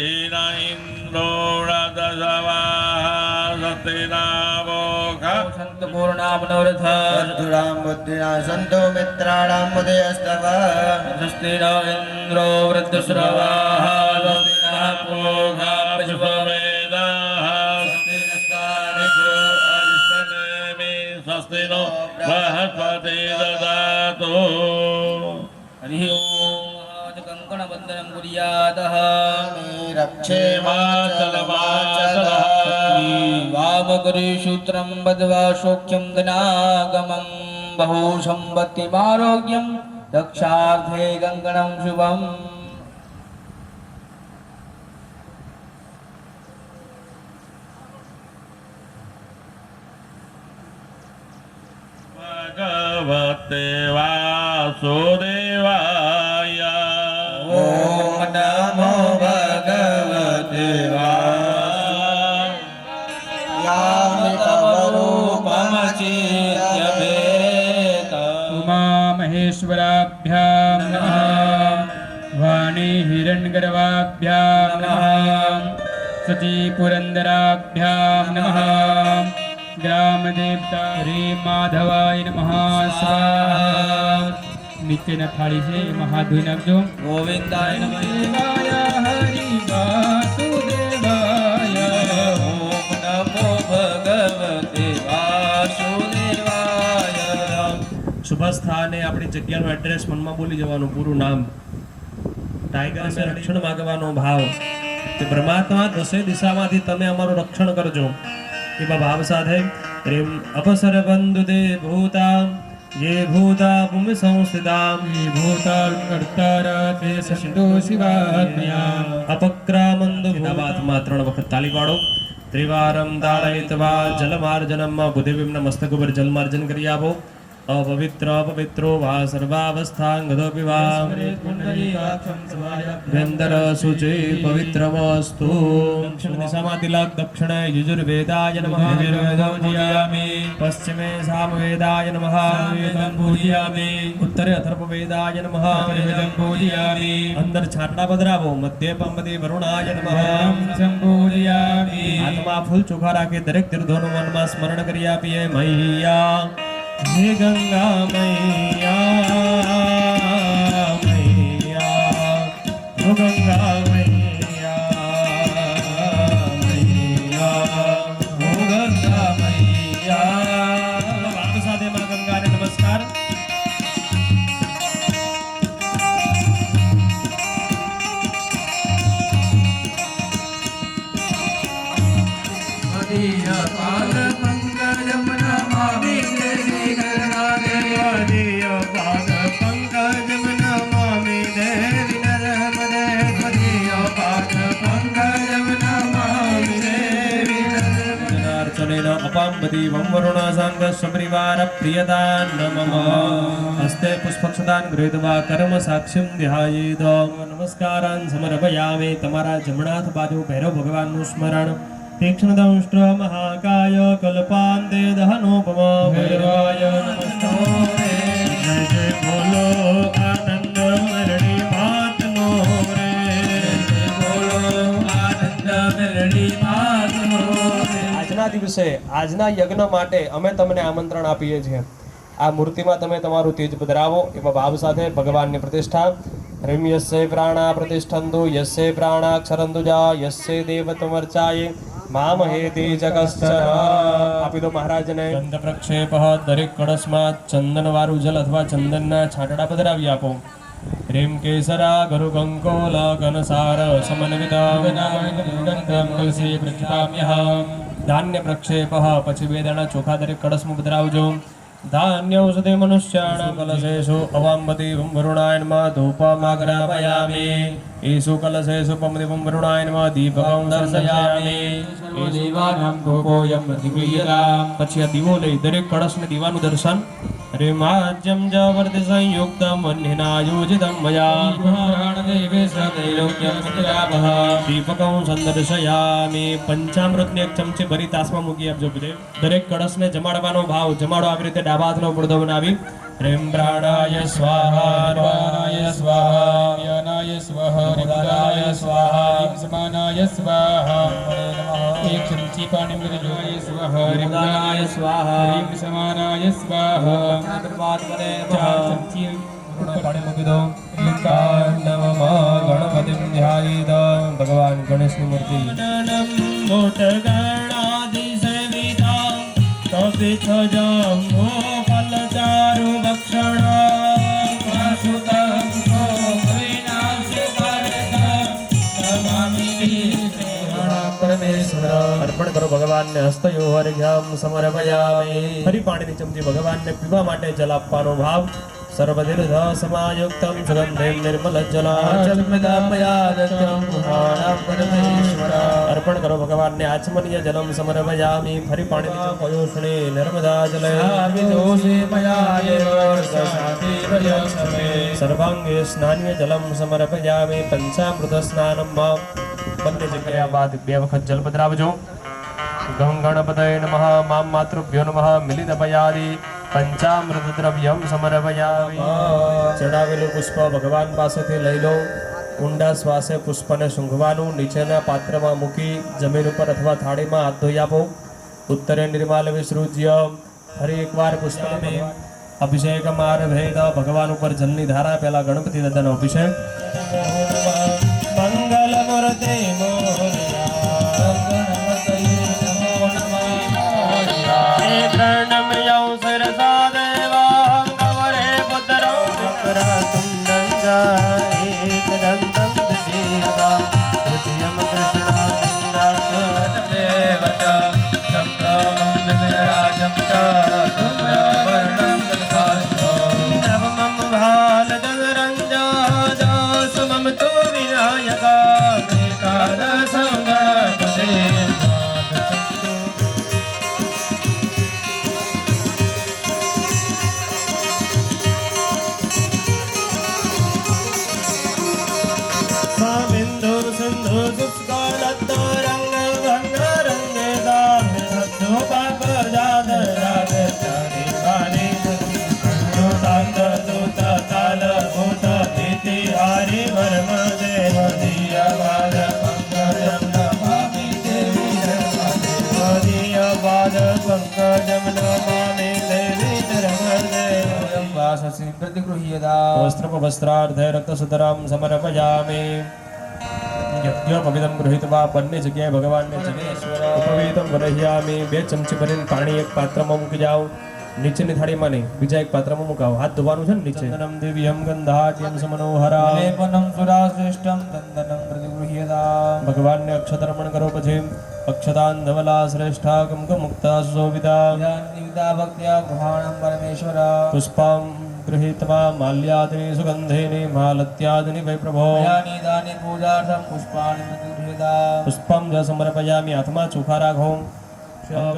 हीरा इंद्रो राजसवाहा सत्यनामोघ संत पूर्णा मनोरथ बद्धुराम बुद्धिना संतो मित्राणां मुदयस्तव स्वस्तिनो इंद्रो वृद्धश्रवाः स्वस्तिनामोघ विश्ववेदाः स्वस्तिनस्तारिको अरिष्टनेमि स्वस्तिनो बृहस्पति ददातु हरिः ओम् कंकणवन्दनं कुर्यातः रक्षेमाचलमाचलः वामकरीसूत्रं बद्ध्वा सौख्यं धनागमं बहु सम्पत्तिमारोग्यं रक्षार्थे कंकणं शुभम् भगवते वासुदेवाय ॐ नमो भगवते उमा महेश्वराभ्यां नमः वाणी हिरण्यगर्भाभ्यां नमः सती पुरन्दराभ्यां नमः ग्रामदेवता हरि माधवाय नमः स्वाहा નીચેના થાળી છે એમાં હાથ ધોઈ નાખજો ગોવિંદાય નમઃ હરિ વાસુદેવાય ઓમ નમો ભગવતે વાસુદેવાય શુભ સ્થાને આપણી જગ્યાનું એડ્રેસ મનમાં બોલી જવાનું પૂરું નામ ટાઈગર છે રક્ષણ માંગવાનો ભાવ તે પરમાત્મા દસે દિશામાંથી તમે અમારું રક્ષણ કરજો એવા ભાવ સાથે પ્રેમ અપસર બંધુ દે ભૂતા ये भूता भूमि संस्थिता ये भूता कर्तारा ते संतो शिवाज्ञा अपक्रामंदु भूतात्मा 3 વખત તાલી પાડો ત્રિવારમ દાળયિત્વા જલમાર્જનમ બુદ્ધિવિમ્ન મસ્તક ઉપર જલમાર્જન કરી આપો अपवित्रो वा सर्वावस्थांगदपि वा व्यन्दर शुचि पवित्रमस्तु दक्षिण दिशाમાં તિલક દક્ષિણે યુજુર્વેદાય નમઃ યુજુર્વેદં પૂજયામિ પશ્ચિમે સામવેદાય નમઃ સામવેદં પૂજયામિ ઉત્તરે અથર્વવેદાય નમઃ અથર્વવેદં પૂજયામિ અંદર છાટલા પધરાવો મધ્ય પંપતિ વરુણાય નમઃ સંપૂજયામિ હાથમાં ફૂલ ચોખા રાખી દરેક તીર્થોનું મનમાં સ્મરણ કરી આપીએ મૈયા हे गंगा मैया मैया हो गंगा मैया मैया हो गंगा मैया बाप साधे मां गंगा ने नमस्कार अपाम्बति वंवरुणा सांग सपरिवार प्रियता नमः हस्ते पुष्पक्षदान गृहीत्वा कर्म साक्ष्यं ध्यायेत नमस्कारान् समर्पयामि तमारा जमणा हाथ बाजू भैरव भगवानનું સ્મરણ तीक्ष्ण दंष्ट्र महाकाय कल्पान्ते दहनोपमा भैरवाय नमस्ते जय जय बोलो आनंद मरणी मातनो रे जय बोलो आनंद मरणी मातनो रे આજના દિવસે આજના યજ્ઞ માટે અમે તમને આમંત્રણ આપીએ છીએ આ મૂર્તિમાં તમે તમારું તેજ પધરાવો એવા ભાવ સાથે ભગવાનની પ્રતિષ્ઠા હરિમ યસ્ય પ્રાણા પ્રતિષ્ઠંતુ યસ્ય પ્રાણાક્ષરંતુ જા યસ્ય દેવતમર્ચાયે મામહેતિ જગશ્ચર આપી દો મહારાજને ગંધ પ્રક્ષેપ દરેક કળશમાં ચંદનવાળું જલ અથવા ચંદનના છાંટડા પધરાવી આપો રેમ કેસરા ગરુ કંકોલ ઘનસાર સમન્વિતા કલસી પ્રતિપામ્યહં धान्य प्रक्षेप પછી 2 દાણા ચોખા દરેક કળશમાં પધરાવજો धान्य औषधे मनुष्याणां कलशेषु अवाम्बति वरुणाय नमः धूपमाग्रापयामि येषु कलशेषु पमदिवं वरुणाय नमः दीपकं दर्शयामि देवानां धूपोऽयं प्रतिक्रियता પછી આ દીવો લઈ દરેક કળશને દીવાનું દર્શન રેમાજ્યમ જવર્તિ સંયુક્તમ વન્યનાયોજિતમ મયા પુરાણદેવે સदैलोक्यं સત્યાવહ દીપકં સંદર્શયામિ પંચામૃતને એક ચમચી ભરી તાસમાં મૂકી આપજો દરેક કળશને જમાડવાનો ભાવ જમાડો આવી રીતે ડાબા હાથનો પડદો બનાવી રેમ પ્રાણાય સ્વાહા સ્વાહાય સ્વાહા યનાય સ્વાહા રિમદાય સ્વાહા समानाय स्वाहा एक चमची पानी में जोड़े स्वाहा ह्रीं दानाय स्वाहा ह्रीं समानाय स्वाहा परमात्मने चार चमची पाणी મૂકી દો નમઃ ગણપતિમ ધ્યાયેત ભગવાન ગણેશની મૂર્તિ મોટ ગણાધિસેવિતા કપિત જંબો ફલચારુ ભક્ષણ અર્પણ કરો ભગવાનને હસ્તયો હરિઘ્યમ સમર્પયામિ ફરી પાણીની ચમચી ભગવાનને પીવા માટે જલ આપવાનો ભાવ સર્વતીર્થ સમાયુક્તમ સુગંધિમ નિર્મલ અર્પણ કરો ભગવાનને આચમનીય જલમ સમર્પયામિ ફરી પાણીની પયોષણે નર્મદા જલે સર્વાંગે સ્નાનીય જલમ સમર્પયામિ પંચામૃત સ્નાનમ બંને જગ્યા બાદ બે વખત જલ પધરાવજો ગં ગણપતય નમઃ મામ માતૃભ્યો નમઃ મિલિત ભયારી પંચામૃત દ્રવ્યમ સમર્પયામિ ચડાવેલું પુષ્પ ભગવાન પાસેથી લઈ લો ઊંડા શ્વાસે પુષ્પને સૂંઘવાનું નીચેના પાત્રમાં મૂકી જમીન ઉપર અથવા થાળીમાં હાથ ધોઈ આપો ઉત્તરે નિર્માલ વિસૃજ્ય ફરી એકવાર પુષ્પને અભિષેક માર ભેદ ભગવાન ઉપર જલની ધારા પહેલા ગણપતિ દાદાનો અભિષેક મંગલ મૂર્તિ વસ્ત્રાર્ધે રક્તસુતરામ સમર્પયામિ યજ્ઞોપવિતમ ગૃહીત્વા બંને જગ્યાએ ભગવાનને જનેશ્વર ઉપવિતમ વરહ્યામિ બે ચમચી ભરીને પાણી એક પાત્રમાં મૂકી જાઓ નીચેની થાળીમાં નહીં બીજા એક પાત્રમાં મુકાવો હાથ ધોવાનું છે ને નીચે ચંદનમ દિવ્યમ ગંધાઢ્યમ સમનોહરા લેપનમ સુરાશ્રેષ્ઠમ ચંદનમ પ્રતિગૃહ્યતા ભગવાનને અક્ષતર્પણ કરો પછી અક્ષતાન ધવલા શ્રેષ્ઠા કમકમુક્તા સુશોભિતા નિવિદા ભક્ત્યા ગૃહાણમ પરમેશ્વર પુષ્પમ ગૃહીત્વા માલ્યાદિની સુગંધેની માલત્યાદિની વૈ પ્રભો દાની પૂજાર્થમ પુષ્પાણિ પ્રતિગૃહ્યતા પુષ્પમ જ સમર્પયામિ હાથમાં ચોખા રાખો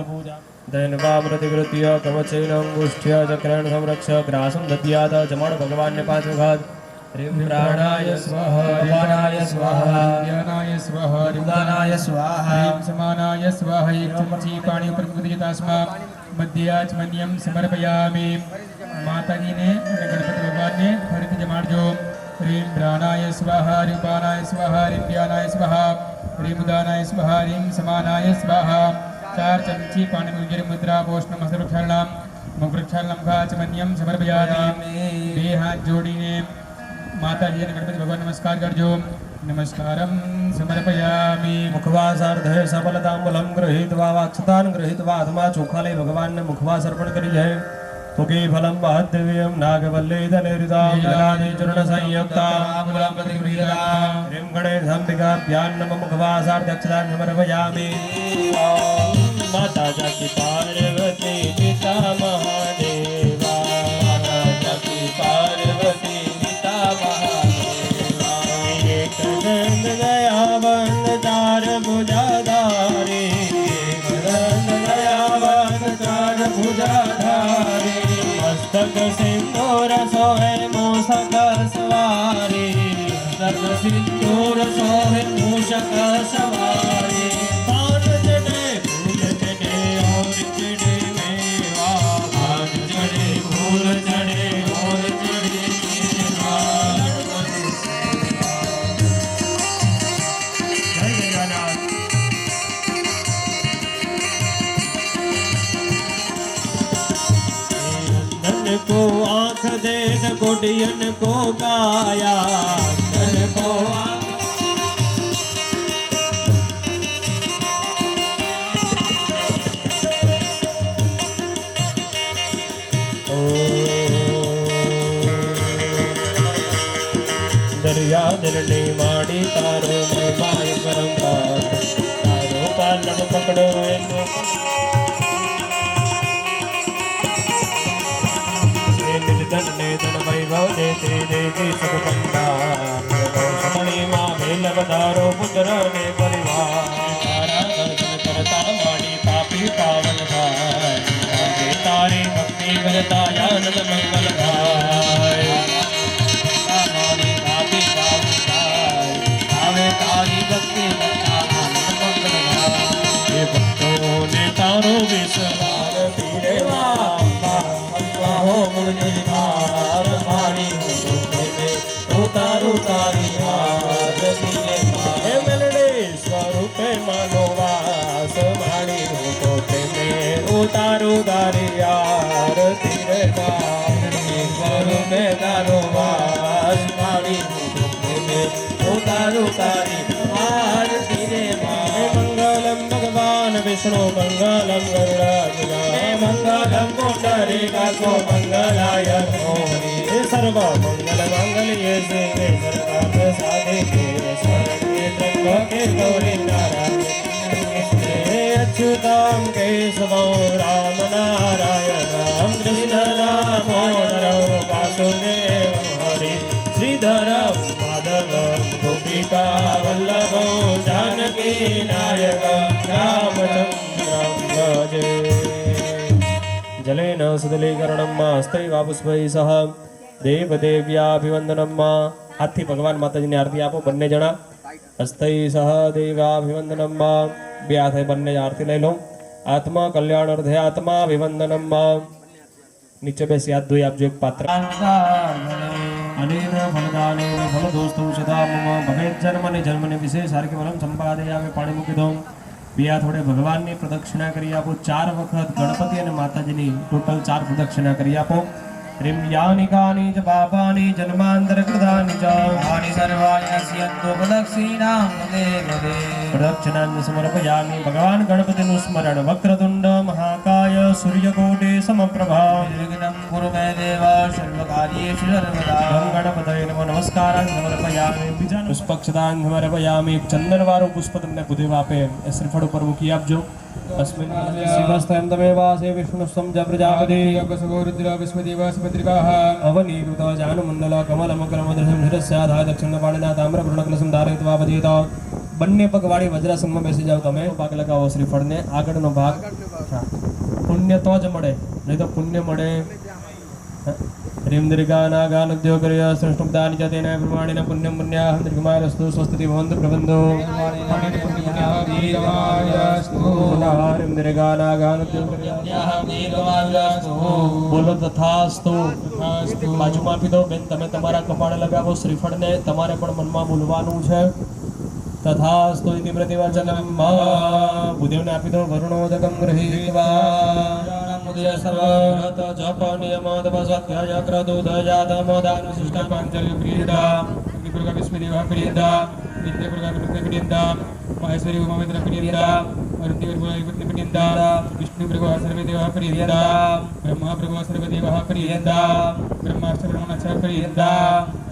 પૂજા દૈનવામૃતિવૃત્ય કવચૈનંગુષ્ઠ્ય ચક્રેણ સંરક્ષ ગ્રાસમ દદ્યાત જમાડો ભગવાનને 5 વખત ह्रीं प्राणाय स्वाहा अपानाय स्वाहा ज्ञानाय स्वाहा उदानाय स्वाहा ह्रीं समानाय स्वाहा एक चमची पानी ऊपर मूकी तस्मा मध्याचमन्यम समर्पयामि माताजी ने અને ગણપતિ ભગવાનને ફરીથી જમાડજો ह्रीं प्राणाय स्वाहा ह्रीं उपानाय स्वाहा ह्रीं ज्ञानाय स्वाहा ह्रीं उदानाय स्वाहा ह्रीं समानाय स्वाहा 4 चमची पानी में गिर मुद्रा पोषणम हस्तप्रक्षालनम मुखप्रक्षालनम घाचमन्यम समर्पयामि બે હાથ જોડીને माताजी ने गणपति भगवान नमस्कार करजो नमस्कारम समर्पयामि मुखवासार्धे सफलतांबलम गृहीत्वा वाक्षतान गृहीत्वा हाथमा ચોખા લઈ ભગવાનને મુખવાસ અર્પણ કરી જાય પુકી ફલમ મહાદેવ્યમ નાગવલ્લેદનિર્દામ જલાદિ ચરણ સંયુક્તા આમૂલમ પ્રતિગૃહ્યતા ह्रीं ગણેશાંબિકાભ્યાં નમઃ મુખવાસાર્ધે અક્ષતાન સમર્પયામિ માતા જાકી પાર્વતી પિતા મહાદેવા માતા જાકી પાર્વતી नंद गया बंद चार भुजाधारी नंद गया बंद चार भुजाधारी मस्तक सिंदूर सोहे मूषक सवारी मस्तक सिंदूर सोहे मूषक सवारी पान चढ़े फूल चढ़े और चढ़े मेवा पान चढ़े फूल चढ़े और चढ़े मेवा धन को आँख दे न कोटियन को काया धन को दरिया दिलनी माड़ी तारो में माय करंगा तारो पालन पकड़ो एनो धन ने धन वैभव देते देती सब भंडार समणी माँ भेल बधारो पुत्र ने परिवार दर्शन करता माड़ी पापी पावन भाई तारी भक्ति करता आनंद मंगल भाई पापी पावन भाई आवे तारी भक्ति करता आनंद मंगल भाई भक्तों ने तारो विश्वास तीरे हो मुझे हार मारी उतारू तारी हार दिले हे मेलडे स्वरूपे मानो वास मारी तो में उतारू तारी हार तीरे स्वरूपे तारो वास मारी उतारू तारी हार तीरे मंगलम भगवान विष्णु मंगलम गरुड़ाध्वज मंगलम पुंडरीकाक्षो मंगलाय गौरी सर्व मंगल मांगल्ये शिवे सर्वार्थ साधिके शरण्ये त्र्यंबके गौरी नारायणे अच्युतां केशवं राम नारायणं कृष्ण दामोदरं वासुदेवं हरि श्रीधरं माधवं गोपिका वल्लभं जानकी नायकं रामचन्द्रं भजे जलेन सुदलीकरणं हस्तैवापुष्पैः सह देवदेव्याभिवंदनम हाथी भगवान माताजी ने आरती आपो बन्ने जणा हस्तै सह देवाभिवंदनम बे हाथे बन्ने आरती लई लो आत्मा कल्याण अर्थे आत्माभिवंदनम नीचे बेसी हाथ धोई आपजो एक पात्र अनेन फलदानेन फलदोस्तु सदा मम भवेत् जन्मने जन्मने विशेष हार्के फलम संपादयामि पाणी मूकी दो बे हाथ वडे भगवाननी प्रदक्षिणा करी आपो 4 वखत गणपति अने माताजीनी टोटल 4 प्रदक्षिणा करी आपो ह्रीं यानि कानि च पापानि जन्मान्तरकृतानि च तानि सर्वाणि नश्यन्तु प्रदक्षिणां देव प्रदक्षिणां समर्पयामि भगवान गणपतिનું સ્મરણ વક્રતુંડ મહાકાય સૂર્યકોટિ સમપ્રભા નિર્વિઘ્नं કુરુ મે દેવ સર્વકાર્યેષુ સર્વદા ગમ ગણપતये નમઃ નમસ્કારાन् સમર્પયામિ બીજાનું પુષ્પક્ષદાન સમર્પયામિ ચંદનવાળું પુષ્પ તમને ભૂદેવ આપે એ શ્રીફળ ઉપર મૂકી આપજો अस्मिन् शिवस्तं तमेवासे विष्णुस्तं च प्रजापति योगसुरुद्र विश्वदेव सुभद्रिकाः अवनीकृत जानमण्डल कमलमकरमदर्शं शिरस्याधाय दक्षिणपाणिना ताम्रपूर्णकलशं धारयित्वा वदेत બંને પગવાળી વજ્રાસનમાં બેસી જાવ તમે ભાગ લગાવો શ્રીફળને આગળનો ભાગ પુણ્ય તો જ મળે નહીં તો પુણ્ય મળે ह्रीं दीर्घानागानुद्योगर्य सृष्टुब्दानि च तेन प्रमाणेन पुण्यं पुण्याहं दीर्घमायस्तु स्वस्ति भवन्तु प्रबन्धो ह्रीं दीर्घानागानुद्योगर्य बोलो तथास्तु बाजूમાં આપી દો બેન તમે તમારા કપાળે લગાવો શ્રીફળને તમારે પણ મનમાં બોલવાનું છે तथास्तु इति प्रतिवचनं भूदेवने आपी दो वरुणोदकं गृहीत्वा मुदय सर्वत जप नियमोदप स्वाध्याय क्रतुदयातमोदान विशिष्टा पाञ्चल्य क्रीडा विपुर्गा विस्मदेवः क्रीडा नित्यपुर्गा क्रीडा महेश्वरी उमामित्र क्रीडा वरुणदेवः क्रीडा विष्णुभृगः सर्वदेवः क्रीडा ब्रह्मा भृगः सर्वदेवः क्रीडा ब्रह्माश्च ब्रह्मणश्च क्रीडा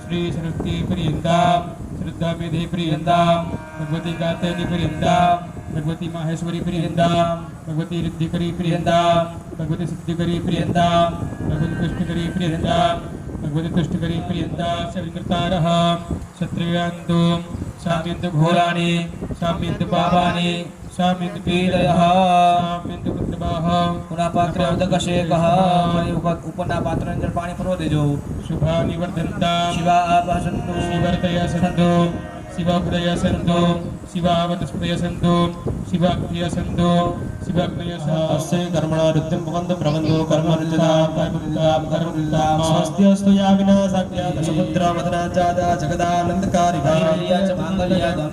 श्री सरस्वती क्रीडा श्रद्धा मेधे प्रियंदा भगवती गायत्री प्रियंदा भगवती माहेश्वरी प्रियंदा भगवती रिद्धिकरी प्रियंदा भगवती सिद्धिकरी प्रियंदा भगवती कृष्णकरी प्रियंदा भगवती तुष्टकरी प्रियंदा शरीरतारः क्षत्रियान्तु साम्यन्तु घोराणि साम्यन्तु पापानि साम्यन्तु पीडयः साम्यन्तु पुत्रभाः पुनः पात्रे उदकशेकः उपना पात्रे अंदर पानी भरवा देजो शुभा निवर्धन्ता शिवा आपहसन्तु शिवर्तय सन्तु शिवाकृतय सन्तु शिवावतस्पतय सन्तु शिवाकृतय सन्तु शिवाकृतय अस्य कर्मणा रुद्रं भवन्तु प्रबन्धो कर्मरुद्धां स्वस्त्यस्तु या विना साक्षात् समुद्रामथना जाता जगदानन्दकारिका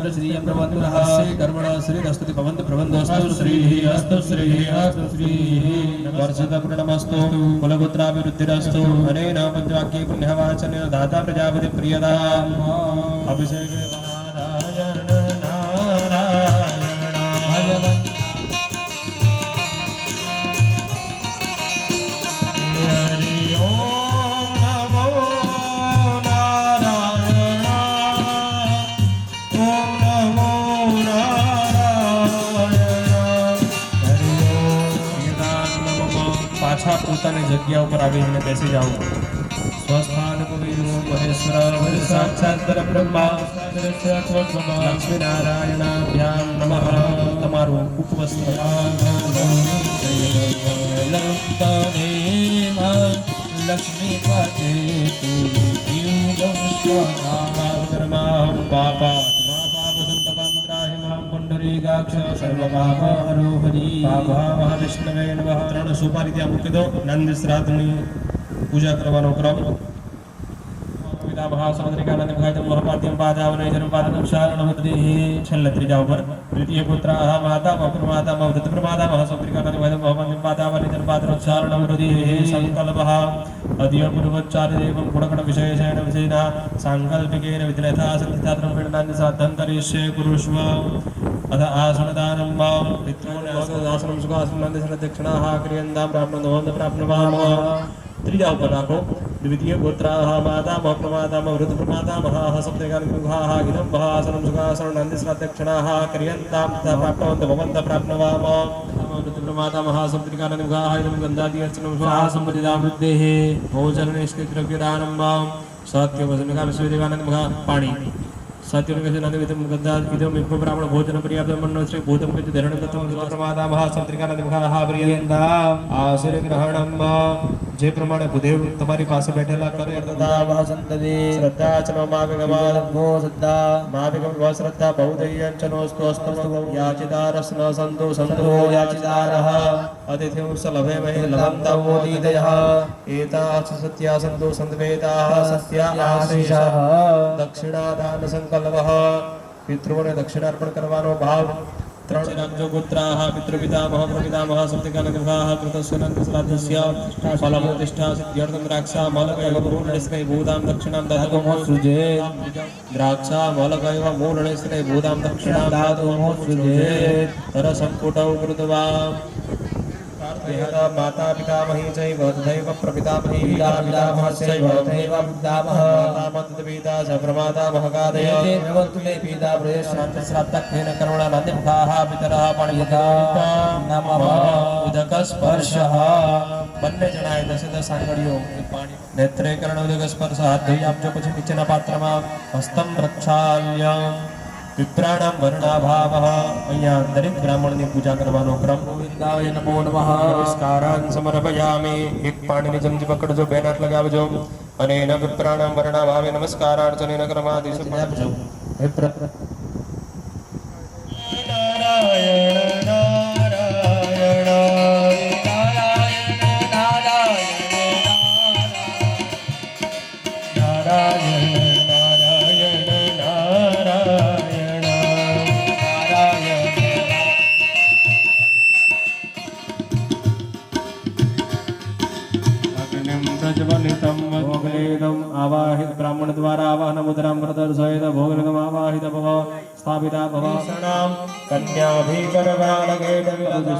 अस्य कर्मणा श्रीरस्तुति भवन्तु प्रबन्धोऽस्तु श्रीः अस्तु श्रीः अस्तु श्रीः वर्षतपूर्णमस्तु कुलपुत्राभिवृद्धिरस्तु अनेन पञ्चवाक्ये पुण्यवाचनेन दाता प्रजापति प्रियदा अभिषेके नारायण नारायण हरि ओम नमो नारायण ओम नमो नारायण हरि ओम पाछा પોતાની જગ્યા ઉપર આવીને બેસી જાઓ સ્વસ્થાન પવિત્રો મહેશ્વર સાક્ષાત પરબ્રહ્મા લક્ષ્મી નારાયણાભ્યામ નમઃ તમારું ઉપવસ્ત્ર લક્ષ્મીપતે વિષ્ણવે નમઃ ત્રણ સુપારી ત્યાં મૂકી દો નંદ શ્રાદ્ધની પૂજા કરવાનો ક્રમ महासमुद्रिकानंद भाई महापाद्यम पादावनैजन पादम शारणमद्रिः छल्ल त्रिजा ઉપર દ્વિતીય પુત્રાः માતા મહાપ્રમાતા મહાવૃતપ્રમાતા महासमुद्रिकानंद भाई महापाद्यम पादावनैजन पादम शारणमद्रिः संकल्पः अद्य पूर्वोच्चारदेवं गुणगण विशेषेण विषयिना सांकल्पिकेन विद्यथा संहितात्रं पिण्डान्य साधनं करिष्ये कुरुष्व अथ आसनदानं मां पितॄन् आसनं सुखासनं दक्षिणाः क्रियन्तां प्राप्नुवामः त्रिजा ઉપર રાખો द्वितीय पुत्राः माता महप्रमाता वृद्धप्रमाता महाः सप्तकानुभाः इदं महासनं सुखासनं नन्दिस्रादक्षिणाः क्रियन्तां तथा प्राप्तवन्तः भवन्तः प्राप्नुवामः वृद्धप्रमाता महासप्तकानुभाः इदं गन्धादिअर्चनं स्वाहा सम्पदिदां वृद्धेः भोजननिष्कृतद्रव्यदानं मां सत्यवचनकामस्वेदेवानन्दमः पाणि सत्यनुगजनन्दविदं गन्धा इदं विप्रब्राह्मण भोजन पर्याप्तं मन्नो श्री भूतं कृत्य धरणकृतं प्रमादा महासप्तकानुभाः प्रियन्ताम् आशीर्ग्रहणं જે પ્રમાણે ભૂદેવ તમારી પાસે બેઠેલા કરે તથા વાસંતદે શ્રદ્ધા ચનો માગગમાન ગો શ્રદ્ધા માગગમ વ શ્રદ્ધા બહુદય્યં ચનોસ્તુ અસ્તમસ્તુ યાચિદારસ્ન સંતો સંતો યાચિદારઃ અતિથિં સલભે મહે લભંતવો દીદયઃ એતા સત્યા સંતો સંતવેતાઃ સત્યા આશીષઃ દક્ષિણાદાન સંકલ્પઃ પિતૃઓને દક્ષિણાર્પણ કરવાનો ભાવ ત્રણ જો પુત્રાः પિતૃપિતામહ પ્રપિતામહ સપ્તકાનગભાः કૃતસ્વનંદશ્રાદ્ધસ્ય ફલમોતિષ્ઠા સિદ્ધ્યર્થં દ્રાક્ષા મલકૈવ મૂળનિષ્કૈ ભૂતાં દક્ષિણાં દાતુમો સૃજે દ્રાક્ષા મલકૈવ મૂળનિષ્કૈ ભૂતાં દક્ષિણાં દાતુમો સૃજે તરસંપુટૌ કૃત્વા माता पितामही चैव तथैव प्रपितामही पितामहश्चैव तथैव पितामहः पिता च प्रमातामहकादय भवन्तु मे पिता प्रयश्राद्धेन कर्मणा नन्दिमुखाः पितरः पाणियता नमः उदकस्पर्शः બંને જણાએ દસે દસ આંગળીઓ પાણી નેત્રે કરણ ઉદકસ્પર્શ હાથ ધોઈ આપજો પછી નીચેના પાત્રમાં હસ્તમ પ્રક્ષાલ્ય વિપ્રાણામ વર્ણાભાવઃ અહીંયા દરેક બ્રાહ્મણની પૂજા કરવાનો ક્રમ ગોવિંદાય નમો નમઃ નમસ્કારાન સમર્પયામિ એક પાણીની ચમચી પકડજો બે નાટ લગાવજો અને એના વિપ્રાણામ વર્ણાભાવે નમસ્કારાર્ચનેન ક્રમાદિશ આપજો નારાયણ નારાયણ आवाहित ब्राह्मण द्वारा आवाहन मुद्रां प्रदर्शयेत भोगनगम आवाहित भव स्थापिता भव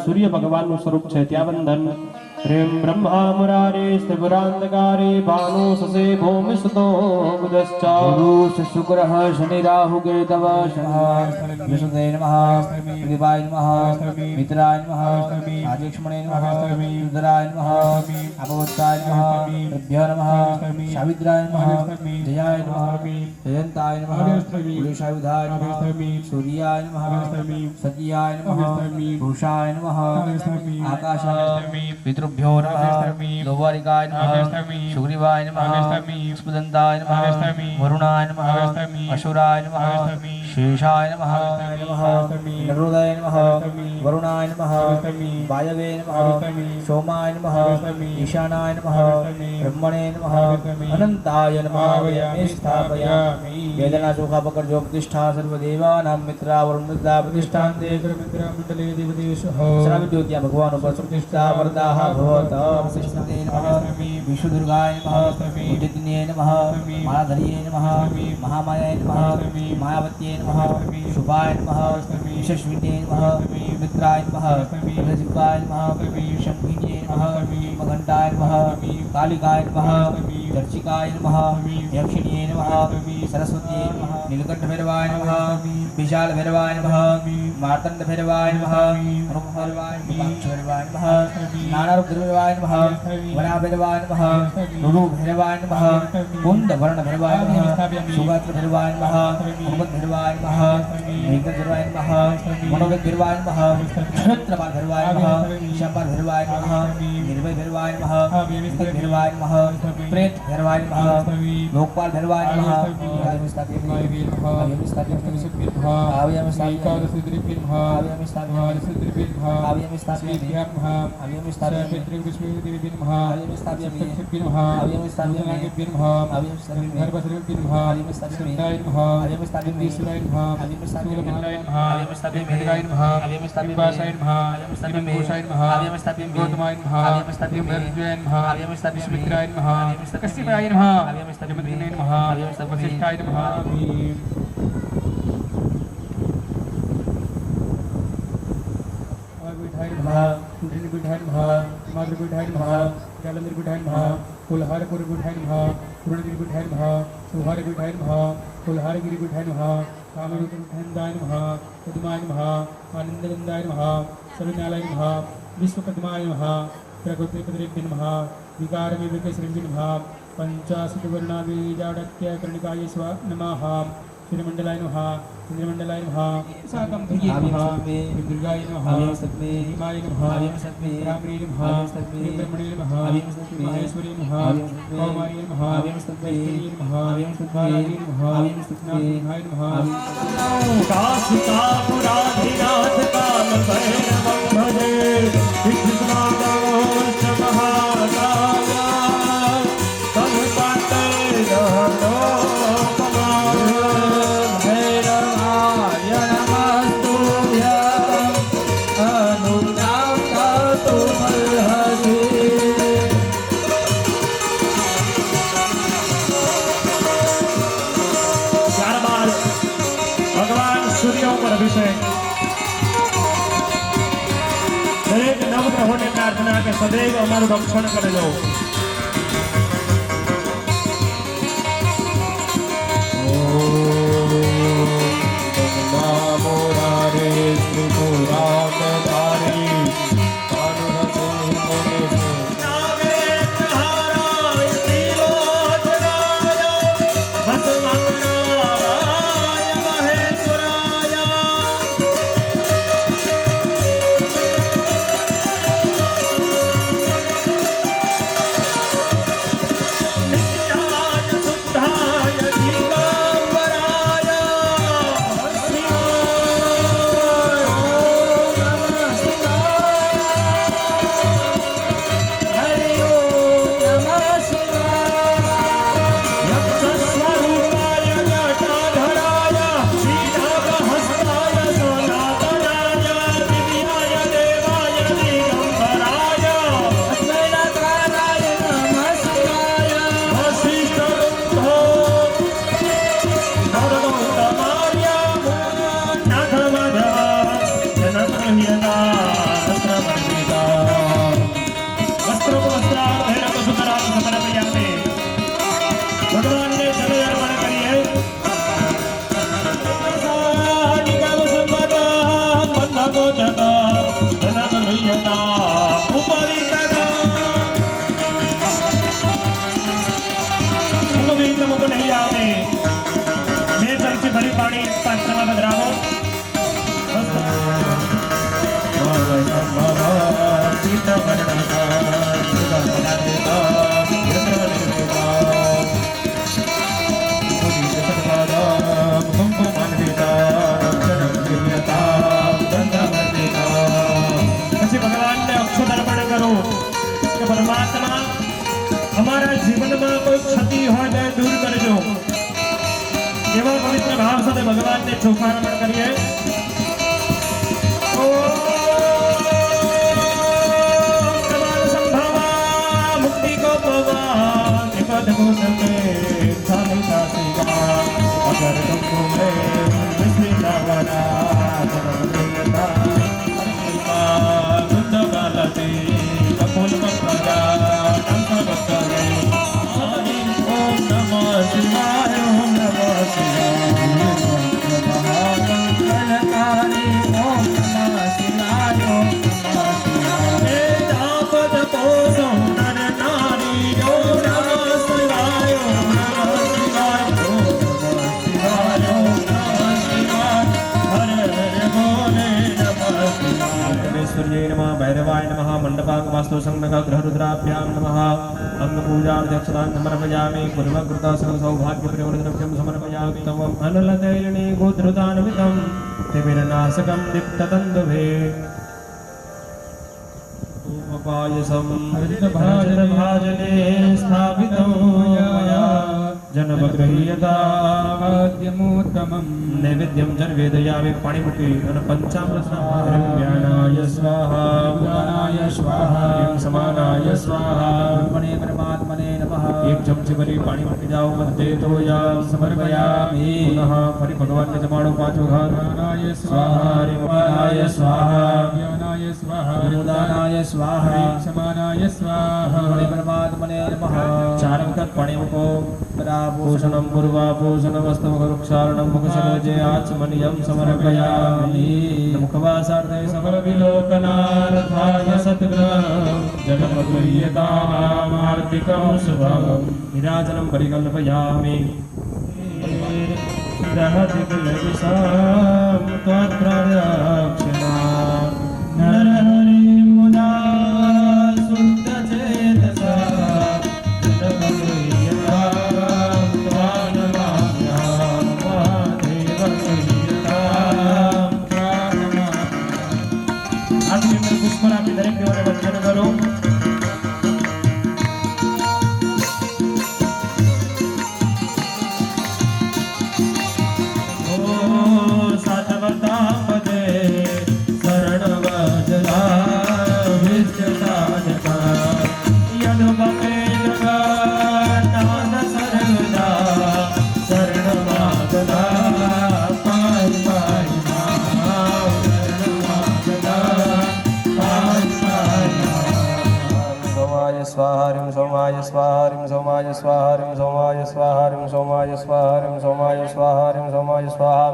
सूर्य भगवान નું સ્વરૂપ છે ત્યાં વંદન પ્રેમ બ્રહ્મા મુરારે સ્થિવરાંતકારે ભાનો સસે ભૌમિ સુતો બુદશ્ચ ગુરુ શુક્રઃ શનિ રાહુ કેતવ વિષ્ણુદે નમઃ દેવાય નમઃ મિત્રાય નમઃ આદિક્ષ્મણે નમઃ રુદ્રાય નમઃ અપવત્તાય નમઃ અભ્ય નમઃ સાવિત્રાય નમઃ જયાય નમઃ જયંતાય નમઃ પુરુષાયુધાય નમઃ સૂર્યાય નમઃ સત્યાય નમઃ પુરુષાય નમઃ આકાશાય पितृभ्यो नमः लोवारिकाय नमः सुग्रीवाय नमः स्पदन्ताय नमः वरुणाय नमः अशुराय नमः शेषाय नमः नरोदय नमः वरुणाय नमः वायवे नमः सोमाय नमः ईशानाय नमः ब्रह्मणे नमः अनंताय नमः स्थापयामि वेदना सुखा पकड़ जो प्रतिष्ठा सर्वदेवानां मित्रा वरुणा प्रतिष्ठान्ते मंडले देवदेवशः सर्वज्योतिया भगवान पर प्रतिष्ठा वरदाः भवतः वसिष्ठते नमः विष्णु दुर्गाय नमः उदितने नमः मायाधरिये नमः महामायाय नमः मायावत्ये नमः शुभाय नमः यशस्विने नमः मित्राय नमः रजकाय नमः शंखिने नमः मघंटाय नमः कालिकाय नमः दर्शिकाय नमः यक्षिणे नमः सरस्वती नमः नीलकंठ भैरवाय नमः विशाल भैरवाय नमः मार्तंड भैरवाय नमः रूप भैरवाय नमः भैरवाय नमः नाना रूप भैरवाय नमः वना भैरवाय नमः रुरु भैरवाय नमः कुंद वर्ण भैरवाय नमः सुगात्र भैरवाय नमः मोहम्मद भैरवाय नमः मेघ भैरवाय नमः मनोवेद भैरवाय नमः क्षत्रपाल भैरवाय नमः शंबर भैरवाय नमः निर्भय भैरवाय नमः विदित भैरवाय नमः प्रेत भैरवाय नमः लोकपाल भैरवाय नमः मातृपीठाय नमः जालंधरपीठाय नमः कुलहारपुरपीठाय नमः पूर्णगिरिपीठाय नमः सुहारपीठाय नमः कुलहारगिरिपीठाय नमः कामरूपपीठाय नमः पद्माय नमः आनंदगंधाय नमः सर्वज्ञालाय नमः विश्वपद्माय नमः प्रकृतिपदरेभ्य नमः विकारविवेकश्रेभ्य नमः पंचाशतवर्णाबीजाडत्यकर्णिकाय स्व नमः श्रीमंडलाय नमः चंद्रमंडलाय नमः साकंभ्ये नमः दुर्गाय नमः हिमाय नमः रामणे नमः ब्रह्मणे नमः महेश्वरी नमः कौमारी नमः वैष्णवी नमः बालाजी नमः नारायणाय नमः काशिकापुराधिनाथ काल भैरवं भजे विघ्ननादोश्च महाकाया तमुपाते दहनो अभिषेक दरेक नवग्रह ने प्रार्थना के सदैव अमर रक्षण करजो। नमो राधे त्रिपुरामधारी भगवान ने जल अर्पण करिए। नहीं आवे मैं चमची भरी पानी पात्रमा बदरावो कुमकुम भगवान ने ચોખા અર્પણ કરીએ मुक्ति को पवा निपट को संगे थालिता सेवा अगर तुमको मैं विस्मिता वाला जन्मता बुद्ध बालते कपुल मकरा अंत बकरे ओम नमः शिवाय ओम नमः शिवाय महामंगलकारी ओम नमः शिवाय ओम नमः शिवाय तापद पोषो नर नारी ओम नमः शिवाय ओम नमः शिवाय ओम नमः शिवाय ओम नमः शिवाय हर हर भोले नमः शिवाय परमेश्वर्यै नमः भैरवाय नमः मंडपांग वास्तु संघ ग्रहरुद्राभ्यां नमः अंग पूजा अध्यक्षतां समर्पयामि पूर्वकृता सर्व सौभाग्य प्रयोजनद्रव्यं समर्पयामि तम अनलतैलने गोत्रदानविदं तिमिरनाशकं दीप्ततन्दुभे पायसं भाजने स्थापितं मया जनमगृह्यताद्यमुत्तमं नैवेद्यं जन्वेदयामि पाणिमुखे अन पंचामृतस्नानाय स्वाहा ज्ञानाय स्वाहा समानाय स्वाहा ब्रह्मणे परमात्मने नमः एक चमची भरी पाणी મૂકી જાઓ મધ્યે તોયા સમર્પયામિ પુનઃ ફરી ભગવાનને જમાડો પાંચ વખત જ્ઞાનાય સ્વાહા રિમાનાય સ્વાહા જ્ઞાનાય સ્વાહા ઉદાનાય સ્વાહા समानाय स्वाहा परमात्मने नमः चार वखत पाणी मुको पूषणं पूर्वापूषणमस्तमुखरुक्षारणं मुखसरोजे आचमनीयं समर्पयामि मुखवासार्थे सकलविलोकनार्थाय सद्ग्रहं जगमगुह्यतामार्तिकं शुभं विराजनं परिकल्पयामि रहतिकुलविशां त्वत्प्रदक्षिणा नरहरिं मुदा पुष्पर आपने दरेक देवाने वचन करो ओ सातवता पदे शरण वजना विद्यता जता यद बके जगन्नाथ सर्वदा शरण वागदा पाय पाय स्वाहारिं सोमाय स्वाहारिं सोमाय स्वाहारिं सोमाय स्वाहारिं सोमाय स्वाहारिं सोमाय स्वाहारिं सोमाय स्वाहा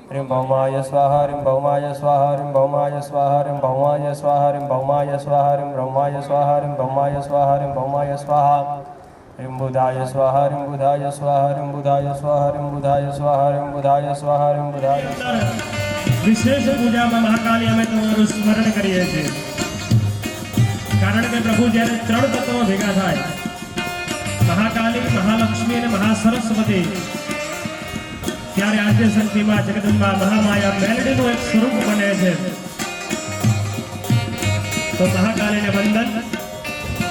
ह्रीं भौमाय स्वाहारिं भौमाय स्वाहारिं भौमाय स्वाहारिं भौमाय स्वाहारिं भौमाय स्वाहारिं ब्रह्माय स्वाहारिं भौमाय स्वाहारिं भौमाय स्वाहा ह्रीं बुधाय स्वाहारिं बुधाय स्वाहारिं बुधाय स्वाहारिं बुधाय स्वाहारिं बुधाय स्वाहारिं बुधाय विशेष पूजा में महाकाली हमें तो स्मरण करिए छे कारण के प्रभु જ્યારે ત્રણ તત્વો ભેગા થાય મહાકાલી મહાલક્ષ્મી અને મહાસરસ્વતી ત્યારે આદ્ય શક્તિમાં જગદંબા મહામાયા મેલડીનું એક સ્વરૂપ બને છે તો મહાકાલીને વંદન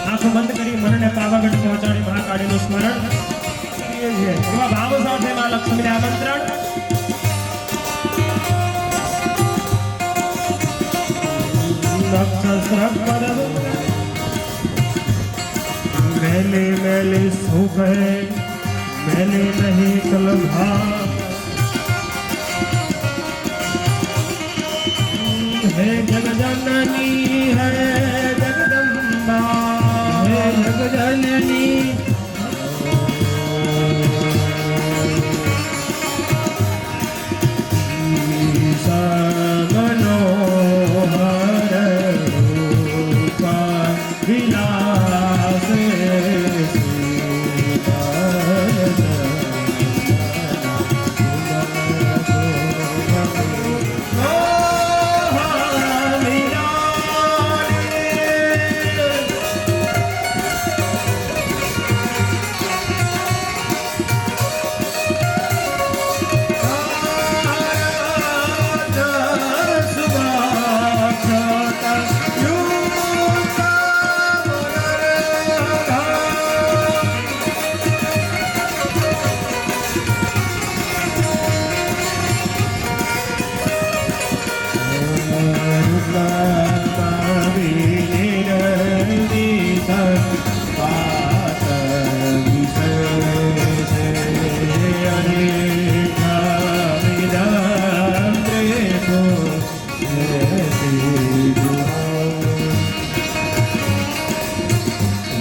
આંખો બંધ કરી મનને પાવાગઢ પહોંચાડી મહાકાળીનું સ્મરણ કરીએ છીએ એવા ભાવ સાથે મા લક્ષ્મીને આમંત્રણ मैले मैले सो गए मैले नहीं कलभा है जगजननी है जगदम्बा है जगजननी मनोहर रूपा विलास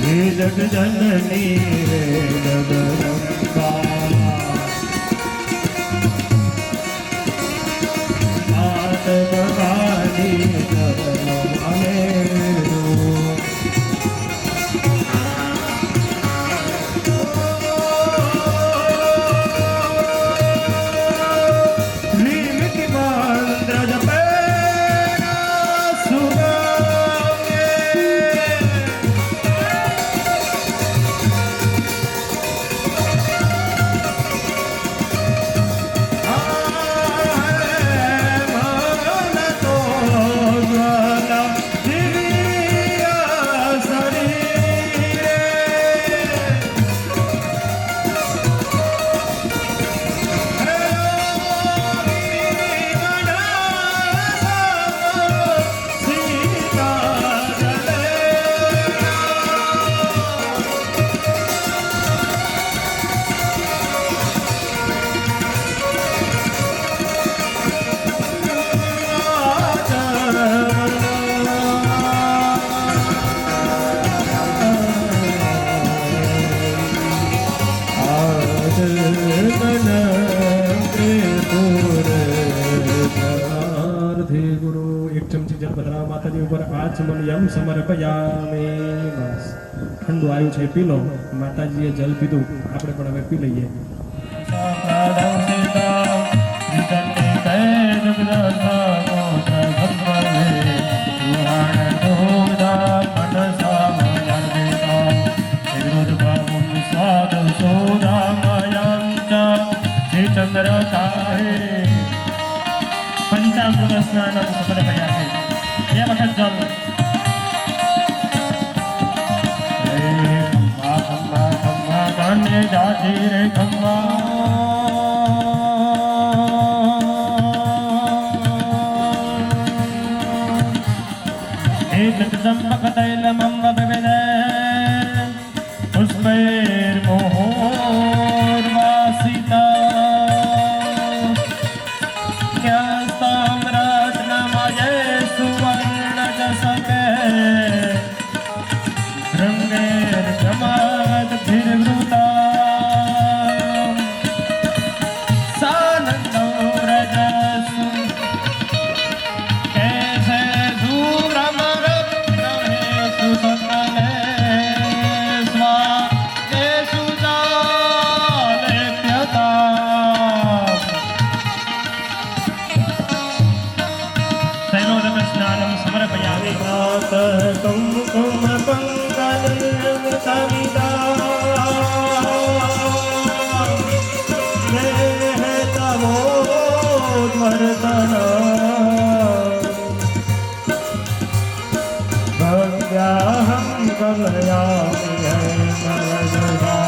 हे जग जननी रे जगदम्बा आत्मवाणी जगमेरु लीम की मंत्र जपे यम समर्पयामे बस ठंडू आयु छे पी लो माताजीए जल पीधु आपणे पण हवे पी लईए पंचामृत स्नान समर्पयामे ये वखत जल जाती रे खम्मा जगदम्बक तैलमं विविदे पुष्पैर्मोहोर्वासिता ज्ञास्ताम्रत्नमये सुवर्णजसके रङ्गैर्जमाद्भिर्वृता कुमकुम पंकज सविदा तवो वर्तना भव्याहं गमयामि मरदा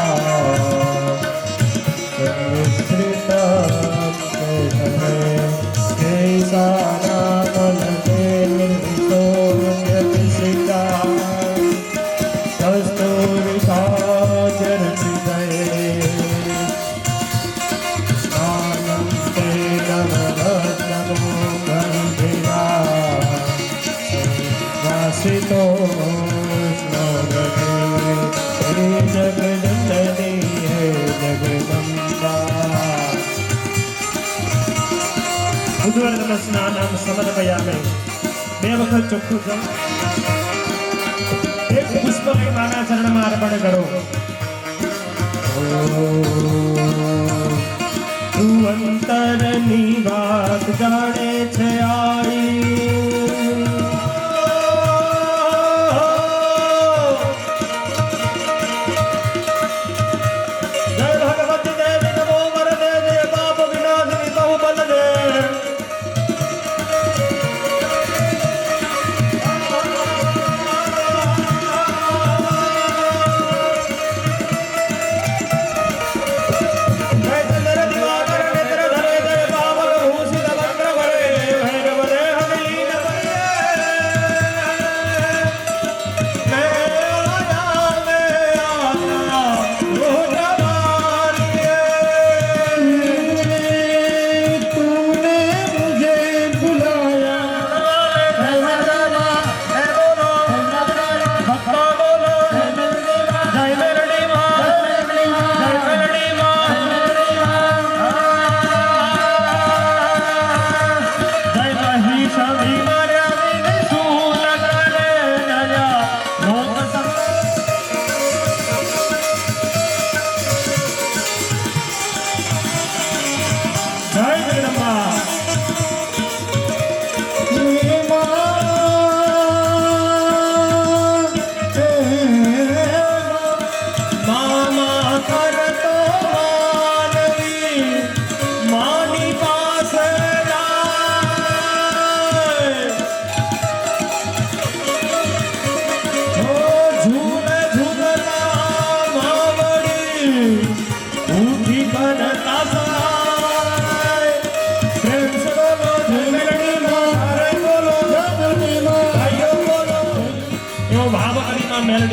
स्नानं समर्पयामि બે વખત ચોખ્ખું જલ એક પુષ્પ લઈ માના ચરણમાં અર્પણ કરો તું અંતરની વાત જાણે છે આઈ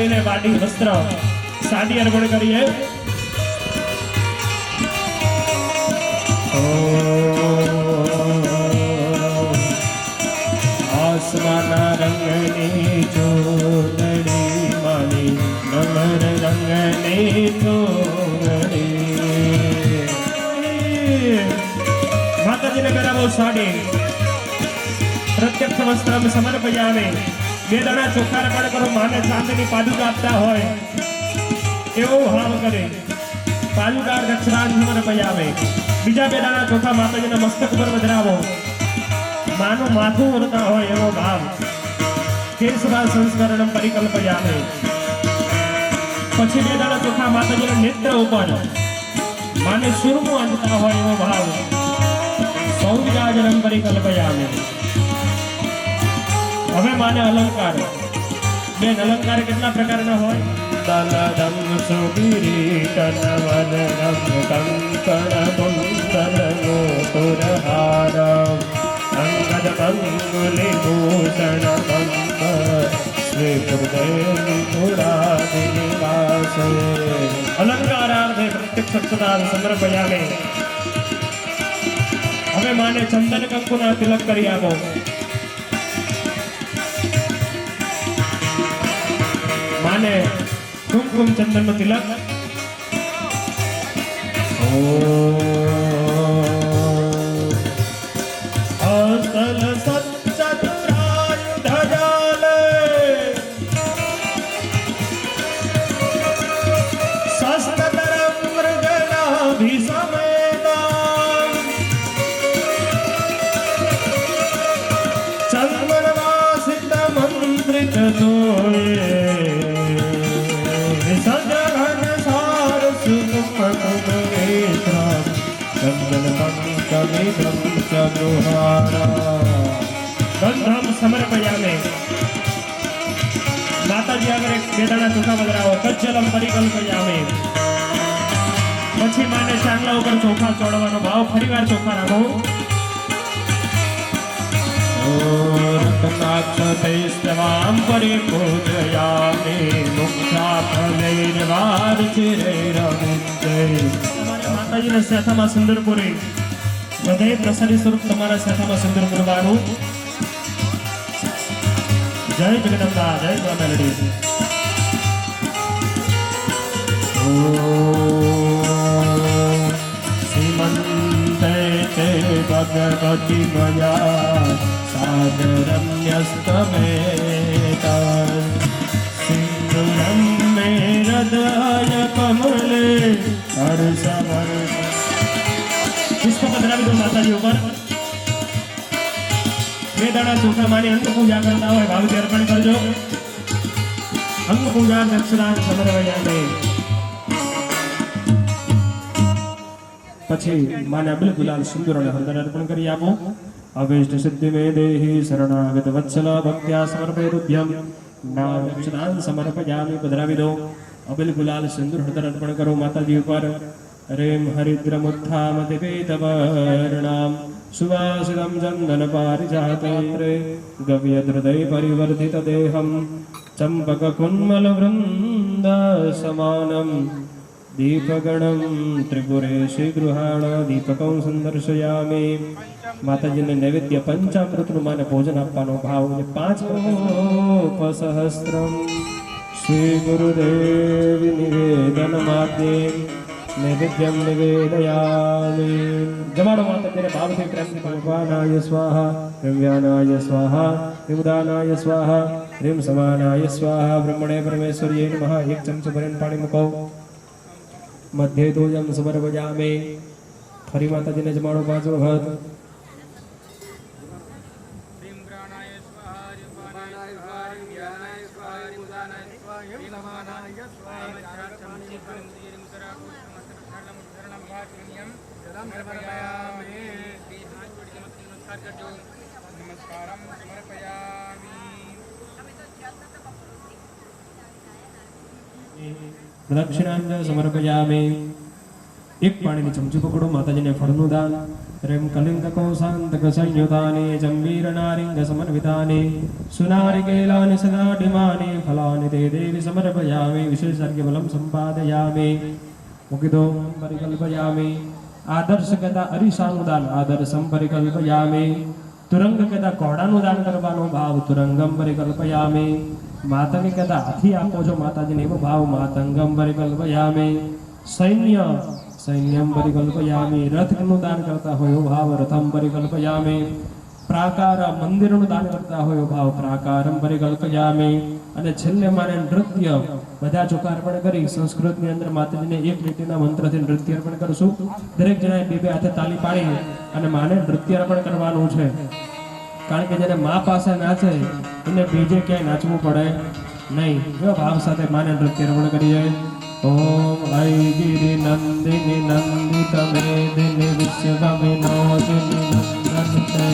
ને વાડી વસ્ત્ર સાડી અર્પણ કરીએ. આસમાના રંગની ચોરડી માની નમર રંગની ચોરડી. માતાજીને પહેરાવો સાડી. પ્રત્યક્ષ વસ્ત્ર સમર્પયામે. 2 દાણા ચોખા અર્પણ કરો. માને ચાંદીની પાદુકા આપતા હોય એવો ભાવ કરે. પાદુકા દક્ષિણાંત સમર્પયામે. બીજા 2 દાણા ચોખા માતાજીના મસ્તક પર વધરાવો. માનું માથું વરતા હોય એવો ભાવ. કેશવા સંસ્કરણમ પરિકલ્પયામે. પછી 2 દાણા ચોખા માતાજીના નેત્ર ઉપર માને સુરમું આંધતા હોય એવો ભાવ. સૌરાજનમ પરિકલ્પયામે. હવે માને અલંકાર. બેન અલંકાર કેટલા પ્રકારના હોય? દલદમ સુબિરીટન વદનમ કંકણ કુંતલ ગોપુરહાર અંગદ મંગુલિ ભૂષણ બંબર શ્રી ગુરુદેવી પુરાદિ નિવાસે. અલંકારાર્થે પ્રત્યક્ષ સત્તા સમર્પયામે. હવે માને ચંદન કંકુના તિલક કરી આપો. માને કુમકુમ ચંદન નો તિલક. અસલ સચ્ચતુરાયુધ જાલે શસ્ત્રતરમ મૃગનાભિસમેતા ચંદનવાસિત મંત્રિત તોયે સજઘન સાર સુગમકુમેશ્રમ ચંદન પંકમિદમ ચગુહારા. ગંધમ સમર્પયામે. માતાજી આગળ 2 દાણા ચોખા વધરાવો. કચ્છલમ પરિકલ્પયામે. પછી માને ચાંદલા ઉપર ચોખા ચોડવાનો ભાવ. ફરીવાર ચોખા રાખો. રત્નાક્ષતૈસ્તવાં પરિપૂજયામિ મુક્ષાફલૈર્વાર્ચિરૈરવિંદૈ. તમારે માતાજીના સેથામાં સુંદર પૂરી. બધે પ્રસાદી સ્વરૂપ તમારા સેથામાં સુંદર પૂરવાનું. જય જગદંબા. જય મા મેલડી. શ્રીમંતે તે ભગવતી મયા સાદરમ્યસ્તમેત સિંદુરમ મે હૃદય કમલે હર્ષવર્ષ. પુષ્પ પધરાવી દો માતાજી ઉપર. 2 દાણા ચોખા માની અંગ પૂજા કરતા હોય ભાવથી અર્પણ કરજો. અંગ પૂજા દક્ષિણાંત સમર્પયામે. પછી માને અબિલ ગુલાલ સિંદૂર અને હળદર અર્પણ કરી આપો. અભીષ્ટ સિદ્ધિ મે દેહી શરણાગત વત્સલ ભક્ત્યા સમર્પયતુભ્યમ. ના દક્ષિણાંત સમર્પયામિ. પધરાવી દો. અબિલ ગુલાલ સિંદૂર હળદર અર્પણ કરો માતાજી ઉપર. રેમ હરિદ્રમુત્થામતિ પીતવર્ણામ સુવાસિતમ ચંદન પારિજાતૈરે ગવ્યદૃદય પરિવર્ધિત દેહમ ચંપક કુન્મલ વૃંદ સમાનમ દીપગણમ ત્રિપુરે શ્રી ગૃહાણ દીપકં સંદર્શયામિ. માતાજીને નૈવેદ્ય પંચામૃતનું માને ભોજન આપવાનો ભાવ. 5 શ્રી ગુરુદેવ નિવેદન માધ્યે નૈવેદ્યમ નિવેદયામિ. જમાડો માતાજીને ભાવથી પ્રેમથી. ભગવાનાય સ્વાહા રમ્યાનાય સ્વાહા વિમુદાનાય સ્વાહા રીમ સમાનાય સ્વાહા બ્રહ્મણે પરમેશ્વર્યે નમઃ. 1 ચમચો ભરીને પાણી મૂકો. મધ્યે તોયમ સમર્પયામિ. ફરી માતાજીને જમાડો 5 વખત. દક્ષિણાંજ સમર્પયામિ. 1 પાણીની ચમચી પકડો. માતાજીને ફળનું દાન. ह्रीं कलिङ्गकौशान्तकसंयुतानि जम्बीरनारिङ्गसमन्वितानि सुनारिकेलानि सदाडिमानि फलानि ते देवि समर्पयामि विशेषार्घ्यफलं सम्पादयामि मुखितो परिकल्पयामि आदर्श कदा अरीसाનું દાન આદર્શમ પરિકલ્પયામિ તુરંગ કદા ઘોડાનું દાન કરવાનો ભાવ તુરંગમ પરિકલ્પયામિ માતંગ કદા હાથી આપો છો માતાજીને એવો ભાવ માતંગમ પરિકલ્પયામિ સૈન્યમ પરિકલ્પયામિ રથનું દાન કરતા હોય એવો ભાવ રથમ પરિકલ્પયામિ પ્રાકાર મંદિરનું દાન કરતા હોય એવો ભાવ પ્રાકારમ પરિકલ્પયામિ અને છેલ્લે મારે નૃત્ય બધા ચોખા અર્પણ કરી સંસ્કૃતની અંદર માતાજીને એક લીટીના મંત્રથી નૃત્ય અર્પણ કરશું દરેક જણાએ બે બે હાથે તાલી પાડી અને માને નૃત્ય અર્પણ કરવાનું છે કારણ કે જેને મા પાસે નાચે એને બીજે ક્યાંય નાચવું પડે નહીં એવા ભાવ સાથે માને નૃત્ય અર્પણ કરીએ ઓમ ઐગિરી નંદિની નંદિત મેદિની વિશ્વ વિનોદિની નંદનતે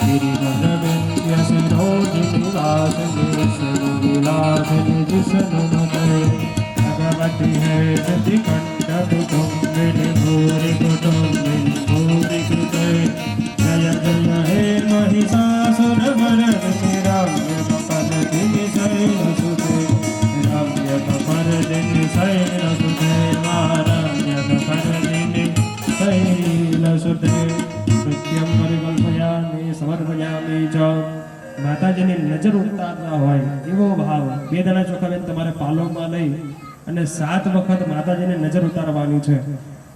गिरिवरविन्द्य शिरोधिनि वासिनि विलासिनि जिष्णुनुते भगवति हे जति कण्ठकुटुम्बिनि भूरि कुटुम्बिनि भूरि कृते जय जय हे महिषासुरमर्दिनि रम्यकपर्दिनि शैलसुते रम्यकपर्दिनि शैलसुते रम्यकपर्दिनि शैलसुते नृत्यं परिकल्पयामि समर्पयामि च માતાજીની નજર ઉતારતા હોય એવો ભાવ બે દાણા ચોખા બેન તમારે પાલોમાં લઈ અને 7 વખત માતાજીને નજર ઉતારવાની છે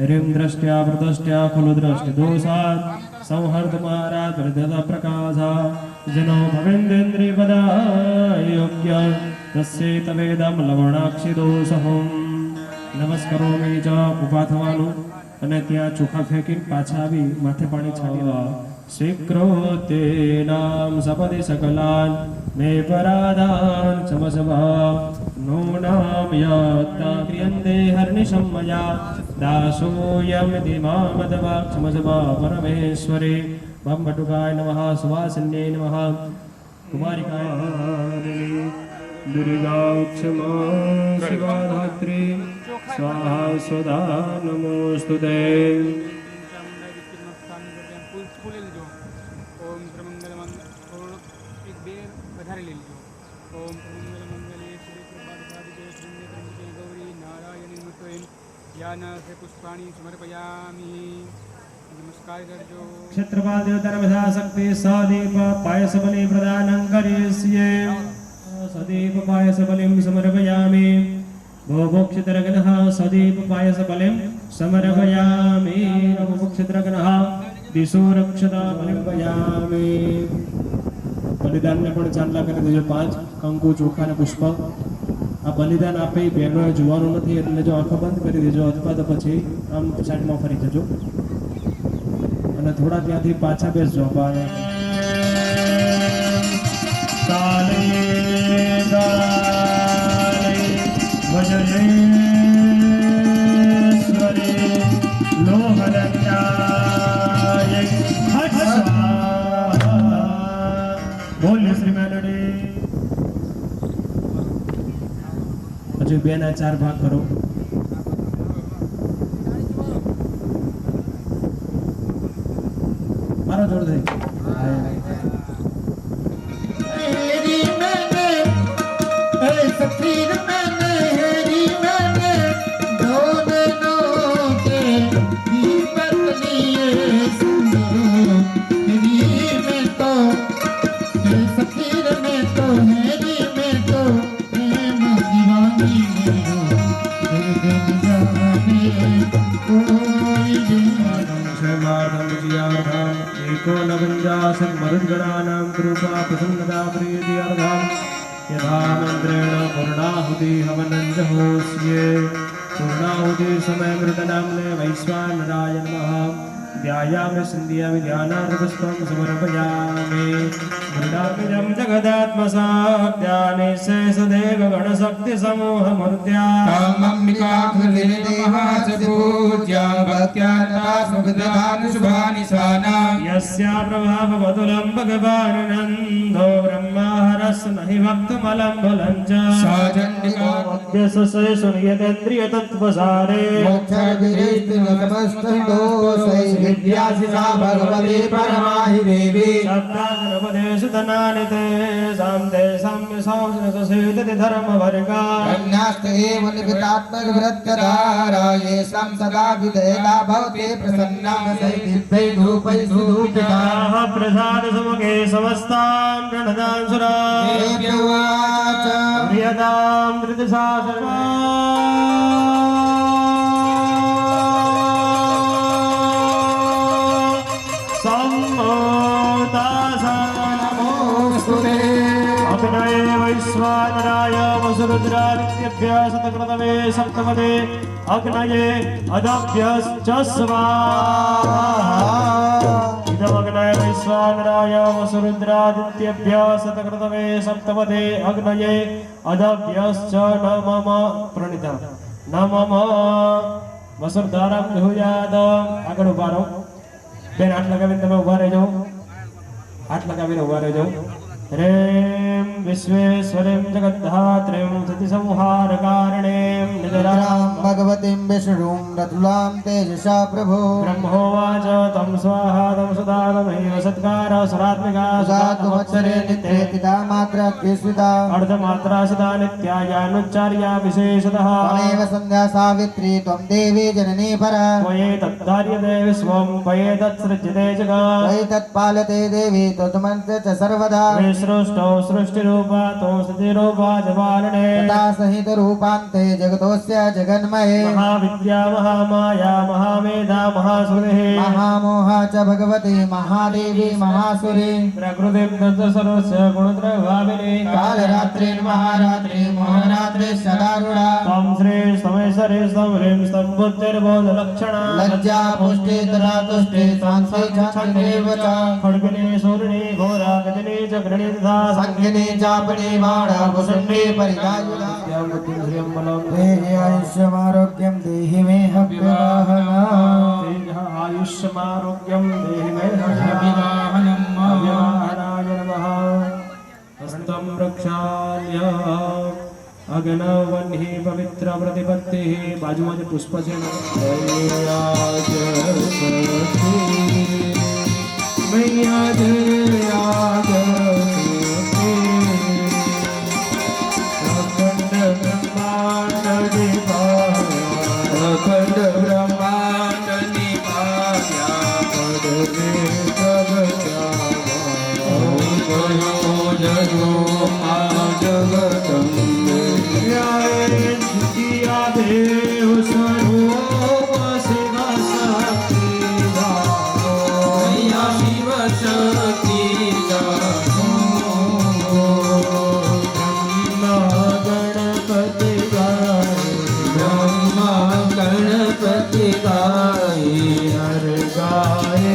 રીમ દ્રષ્ટ્યા પ્રદષ્ટ્યા ખલુ દ્રષ્ટિ દોષાત સંહર્ત મહારાજ પ્રદતા પ્રકાશા જનો ભવેન્દ્રેન્દ્રિય પદા યોગ્ય તસ્યેત વેદમ લવણાક્ષી દોષહમ નમસ્કારોમિ ચ ઉભા થવાનું અને ત્યાં ચોખા ફેંકીને પાછા આવી માથે પાણી છાંટવા સ્વીકૃતે નામ સપદિ સકલાન મે પરાદાન સમસભા નૂનામ યત્તા ક્રિયન્તે હર્નિશમ મયા દાસોયમ દિમામદવા સમસભા પરમેશ્વરે બમ્બટુકાય નમઃ સુવાસિન્યે નમઃ કુમારિકાય નમઃ दुर्गाक्षमा शिवाधात्री स्वाहा स्वधा नमोस्तुते पुष्पाणि समर्पयामि नमस्कार करजो क्षेत्रपाल देवता शक्ति सदीप पायस बलि प्रदानं करिष्ये सदीप पायस बलिं समर्पयामि भोक्षितरगणः सदीप पायस बलिं समर्पयामि भोक्षितरगणः दिशो रक्षता बलिं बलिदान ने पण चांदला કરી દેજો 5 કંકુ ચોખા ને પુષ્પ આ બલિદાન આપે બહેનોએ જોવાનું નથી એટલે જો આંખો બંધ કરી દેજો અથવા તો પછી આમ સાઈડમાં ફરી જજો અને થોડા ત્યાંથી પાછા બેસજો કાલે ગાલે વજયેશ્વરે લોહરત્યાય હટ બોલ શ્રી મેલડી હજુ 2 ના 4 ભાગ કરો મારો જોર થઈ सफीर मैंने हेरी मैंने दोनों के दीपक लिए सुनो हेरी में तो सफीर में तो हेरी में तो प्रेम दीवानी मेरो दिन जाने कोई एको नवंजासं मरुद्गणानां कृपा प्रसन्नता प्रीतिर्धाम यथा मंत्रेण पूर्णाहुति हवनं जहोस्ये पूर्णाहुति समय मृतनाम्ने वैश्वानराय नमः ध्यायामि सिन्ध्यामि ध्यानार्घपुष्पं समर्पयामि मृडामिदं जगदात्मसाध्यानि शेषदेव गणशक्तिसमूहमूर्त्या कामम्बिकाखिलनिर्महाचतुर्भुज्या भक्त्या शुभानि स्वानां यस्या प्रभाववतुलं भगवान् नन्दो ब्रह्माहरस्य नहि भक्तमलम्बलं च सचण्डिका मध्यससे सुनियतेन्द्रियतत्त्वसारे विद्यासिता भगवती परमाहि देवी शब्दाग्रपदेशुधनानि तेषां तेषां यशोऽसुरससेदति धर्मवर्गा कन्यास्त एव निमित्तात्मकवृत्तधारा येषां सदा विधेयता भवते प्रसन्ना सैदिभ्यै धूपैः सुधूपिताः प्रसादसमुखे समस्तां प्रणदांसुरा देव्युवाच प्रियतां धृतशासना अग्नये वैश्वानराय वसुरुद्रादित्यभ्यः शतक्रतवे सप्तमदे अग्नये अदाभ्यश्च स्वाहा इदमग्नये वैश्वानराय वसुरुद्रादित्यभ्यः शतक्रतवे सप्तमदे अग्नये अदाभ्यश्च न मम प्रणिता न मम वसुर्धारं जुहुयाद આગળ ઉભા રહો બેન હાથ લગાવીને તમે ઉભા રહેજો હાથ લગાવીને ઉભા રહેજો ह्रीं विश्वेश्वरीं जगद्धात्रीं सतिसंहारकारिणीं नितरां भगवतीं विष्णुं रतुलां तेजसा प्रभो ब्रह्मोवाच तं स्वाहा तं सदा तमैव सत्कार सुरात्मिका सात्वत्सरे नित्ये पिता मात्रा कृष्णिता अर्धमात्रा सदा नित्यायानुच्चार्या विशेषतः त्वमेव सन्ध्या सावित्री त्वं देवी जननी परा त्वये तद्धार्यते विश्वं त्वये तत्सृज्यते जगत् त्वयि तत्पालते देवी त्वत्मन्त्र च सर्वदा सृष्टौ सृष्टिरूपा तो स्थितिरूपा जपालने तथा सहित रूपान्ते जगतोऽस्य जगन्मये महाविद्या महामाया महामेधा महासुरेः महामोहा च भगवती महादेवी महासुरी प्रकृतिं दत्तसर्वस्य गुणत्रयभाविनी कालरात्रि महारात्रि मोहरात्रि सदारुणा त्वं श्री स्तमेश्वरी स्तम्भ्रीं स्तम्भुतिर्बोधलक्षणा लज्जा पुष्टि तथा तुष्टि सांसि छन्देव च खड्गिनी सूरिणी घोरा गजनी चक्रिणी तथा संगिनी चापणी बाणा कुसुण्डी परिगायुधा आयुष्यमारोग्यं देहि मे हव्यवाहना आयुष्यमारोग्यं देहि मे हव्यवाहनाय नमः हस्तं प्रक्षाल्य अग्नवह्नि पवित्र प्रतिपत्तिः बाजूમાં જે પુષ્પ છે ને मैया जय आज अखंड ब्रह्मांड निभाया अखंड ब्रह्मांड निभाया पदवे सब जावा जयो आ जगदम्बे जिया देव स्वरूप शिवा शक्ति शिव शक्ति ब्रह्मा गणपति गाय हर गाय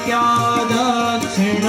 क्या दक्षिण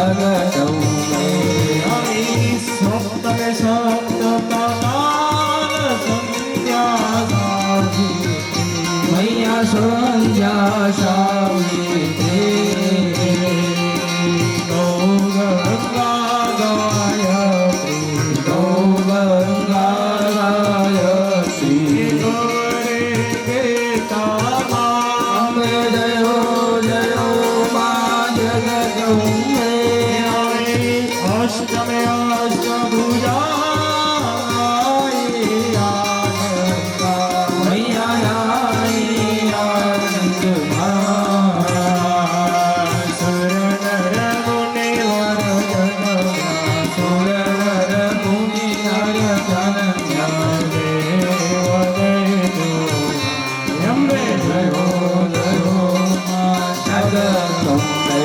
जगदम्बे सप्तमे सप्तकाल संध्या मैया संध्या सावित्री गंगा गायत्री गंगा गायत्री गौरे गीता अम्बे जयो जयो मां जगदम्बे अष्टमे अष्टभुजा मैया आई आनंद सुरनर मुनिवर सुरनर मुनि नर जनन्या अम्बे जयो जयो मां जगदम्बे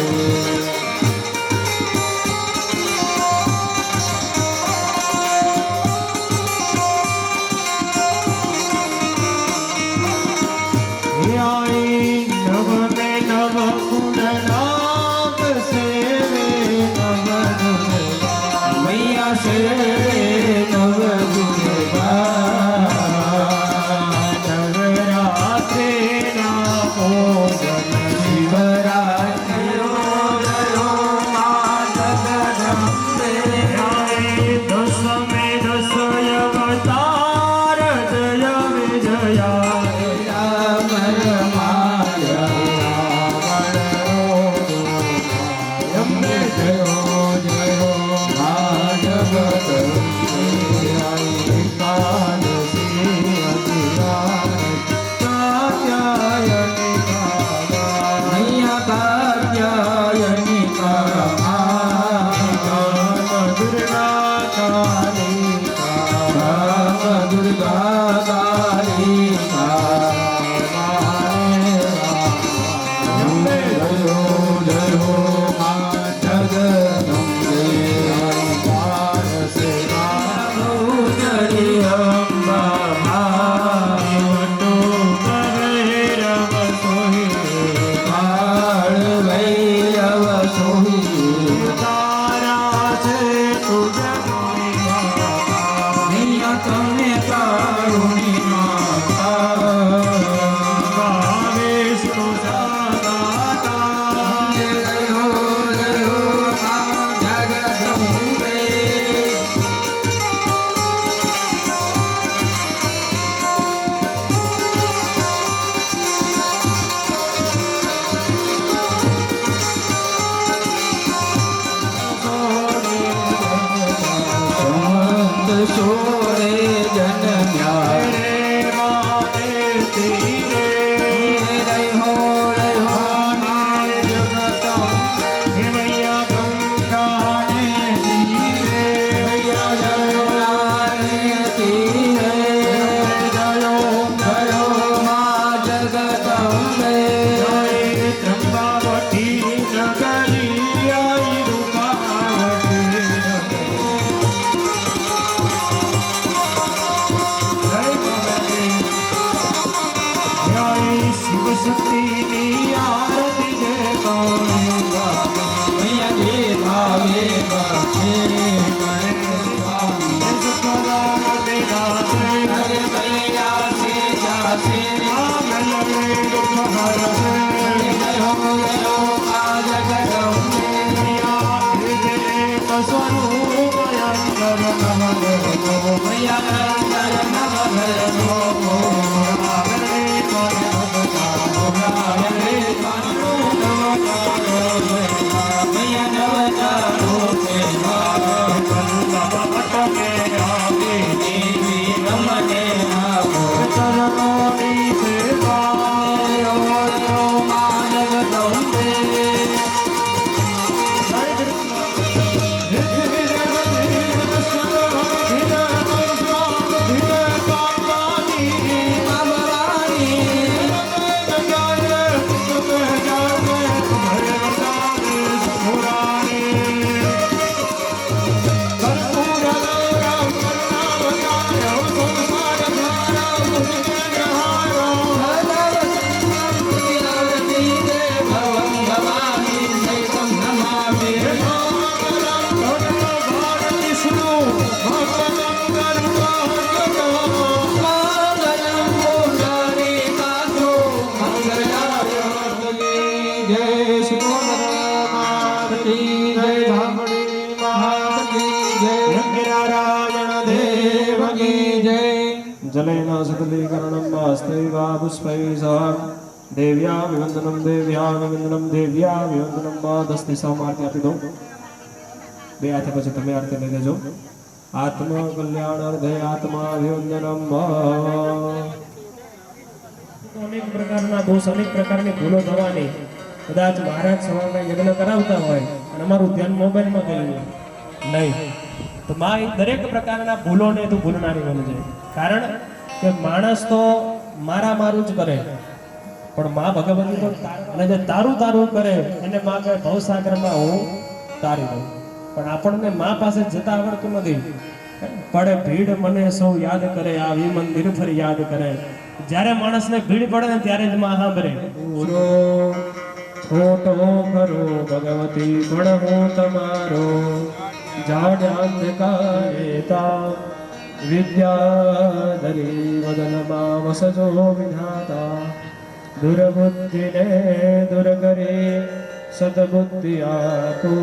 आई नव में नव गुण नाम सेवे नव मैया से नव नवरात्रे ना भोजन शिवरात्रि जयो मां जगदम्बे आए दशमे दश अवतार जय विजया राम रमाया अम्बे जयो जयो मां जगदम्बे मैया कात्यायनी दुर्गा कालिका दुर्गा कालिका अम्बे जयो जयो मां जगदम्बे सेवा जय अम्बा वटो करे रव सोहि काळ भैरव सोही तारा छे तुझ मैया तमे कारुणी माता विष्णु सदाता जयो जयो मां जगदम्बे संत सोरे जन्म्या रे माते तीरे रे हो नाम जगदम्बे हे मैया गंगा ने तीरे मैया जयो नारे तीरे जयो जयो मां जगदम्बे जय त्र्यंबावती नगरी आई रूपावती जय शिव शक्ति की आरती जय गौरी मैया देवा देवा अरे मैया से जासे जयो जयो मां जगदम्बे मैया जय नव भजनो मैया नव चारो देवी रमणे आवो जयो जयो मां जगदम्बे Hare કી જય ઝામડી મહારાજ કી જય નારાયણ દેવ કી જય જલેન સતલીકરણમ વાસ્તૈવા પુષ્પૈ સહ દેવ્યા વિવંદનમ દેવ્યા વિવંદનમ દસ્તી સમારતી આપી દો. બે હાથે પછી તમે આરતી લઈ લેજો. આત્મા કલ્યાણ હૃદય આત્મા વિવંદનમ. અનેક પ્રકારના દોષ, અનેક પ્રકારની ભૂલો થવાની. કદાચ મહારાજ સવારમાં યજ્ઞ કરાવતા હોય અને અમારું ધ્યાન મોબાઈલમાં ગયું નહીં, તો માં એ દરેક પ્રકારના ભૂલોને તું ભૂલનારી બની જાય. કારણ કે માણસ તો મારું જ કરે, પણ માં ભગવતી તો અને જે તારું કરે એને માં કહે ભવસાગરમાં હું તારી દઉં. પણ આપણને માં પાસે જતા આવડતું નથી. પડે ભીડ મને સૌ યાદ કરે, આવી મંદિર ફરી યાદ કરે. જ્યારે માણસને ભીડ પડે ને ત્યારે જ માં સાંભળે. છોટો ખરો ભગવતી પણ હું તમારો, જાડ્યાંધકારેતા વિદ્યાધરી વદનમાં વસજો વિધાતા. દુર્બુદ્ધિને દૂર કરી સદબુદ્ધિ આપો.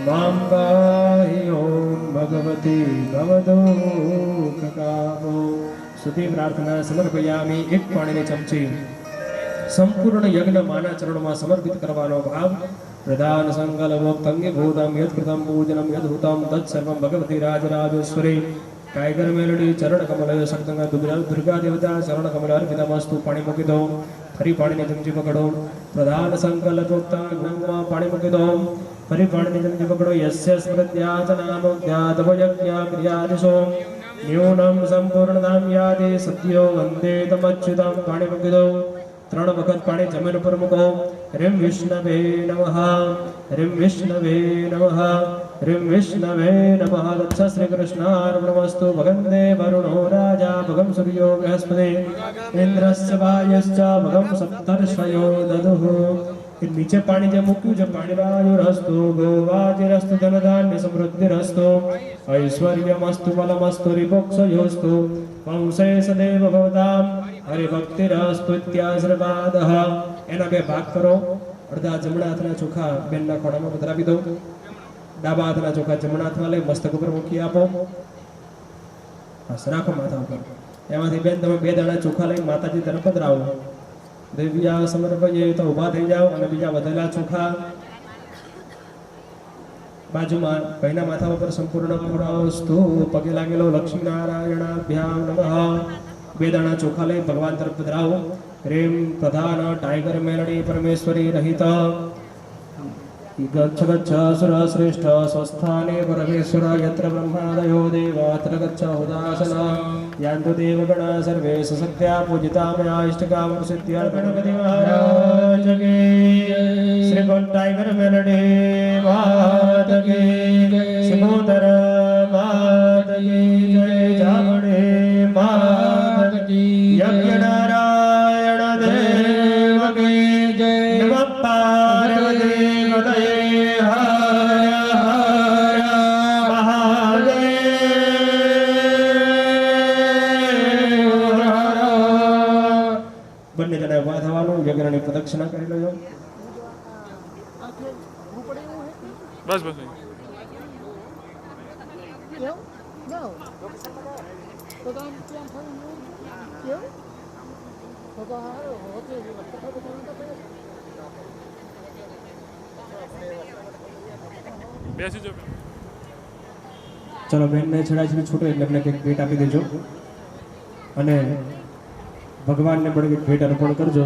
મામ ગાહી ઓમ ભગવતી ભવદુઃખ કાપો. સ્તુતિ પ્રાર્થના સમર્પયામિ. એક પાણીની ચમચી સંપૂર્ણ યજ્ઞ માના ચરણોમાં સમર્પિત કરવાનો ભાવ. પ્રધાન સંકલ્પોક્તંગે ભૂતમ યત્કૃતમ પૂજનમ યદહૂતમ તત્સર્વં ભગવતી રાજરાજેશ્વરી. ટાઈગર મેલડી ચરણ કમલ શક્તંગ દુર્ગા દેવતા ચરણ કમલ અર્પિતમસ્તુ. પાણી મૂકી દો. ફરી પાણીની ચમચી પકડો. પ્રધાન સંકલ્પોક્તંગ ગંગમાં પાણી મૂકી દો. ફરી પાણીની ચમચી પકડો. યસ્ય સ્મૃત્યાચનામોદ્યાતવયજ્ઞા ક્રિયાદિશો ન્યૂનમ સંપૂર્ણતામ યાદે સત્યો વંદે તમચ્યુતમ. પાણી મૂકી દો. 3 વખત પાણી જમીન ઉપર મૂકો. હ્રીમ વિષ્ણવે નમઃ, હ્રીમ વિષ્ણવે નમઃ, હ્રીમ વિષ્ણવે નમઃ. દત્સ શ્રી કૃષ્ણાર્પણમસ્તુ. ભગંતે વરુણો રાજા ભગમ સૂર્યો બૃહસ્પતિ ઇન્દ્રસ્ય વાયશ્ચ ભગમ સપ્તર્ષયો દદુઃ. નીચે પાણી જે મૂક્યું છે પાણીવાયુરસ્તુ ગોવાજીરસ્તુ ધનધાન્ય સમૃદ્ધિરસ્તુ ઐશ્વર્યમસ્તુ બલમસ્તુ રિપોક્ષયોસ્તુ વંશે સદૈવ ભવતામ હરિભક્તિરસ્તુ ઇત્યાશીર્વાદઃ. એના 2 ભાગ કરો. અડધા જમણા હાથના ચોખા બેનના ખોળામાં પધરાવી દો. ડાબા હાથના ચોખા જમણા હાથમાં લઈ મસ્તક ઉપર મૂકી આપો. બસ રાખો માથા ઉપર. એમાંથી બેન તમે 2 દાણા ચોખા લઈ માતાજી તરફ પધરાવો. દેવ્યા સમર્પયે તો ઊભા થઈ જાઓ અને બીજા વધેલા ચોખા બાજુમાં ભાઈના માથા ઉપર સંપૂર્ણ પુરાવસ્તુ. પગે લાગેલો લક્ષ્મીનારાયણાભ્યામ નમઃ. 2 દાણા ચોખા લઈ ભગવાન તરફ પધરાવો. હ્રીમ પ્રધાન ટાઈગર મેલડી પરમેશ્વરી રહિત ગચ્છ ગચ્છ સુર શ્રેષ્ઠ સ્વસ્થાને પરમેશ્વર યત્ર બ્રહ્માદયો દેવાત્ર ગચ્છ ઉદાસન યાન્તુ દેવગણા સર્વે સસક્ત્યા પૂજિતા મયા ઇષ્ટકામ સિદ્ધ્યા. ગણપતિ મહારાજ કી શ્રી ગોલ ટાઈગર મેલડી માત કી સિમોદર માત કી જય જામણી માત કી યજ્ઞ નારાયણ દેવ કી જય. નમઃ પાર્વતી પતયે હર હર મહાદેવ. બંને જણા ઉભા થવાનું. યજ્ઞની પ્રદક્ષિણા કરી લેજો. બસ બસ બેસી જો. ચલો બેનને છેડાછેડી છૂટો એટલે એમને કંઈક ભેટ આપી દેજો અને ભગવાનને પણ કંઈક ભેટ અર્પણ કરજો.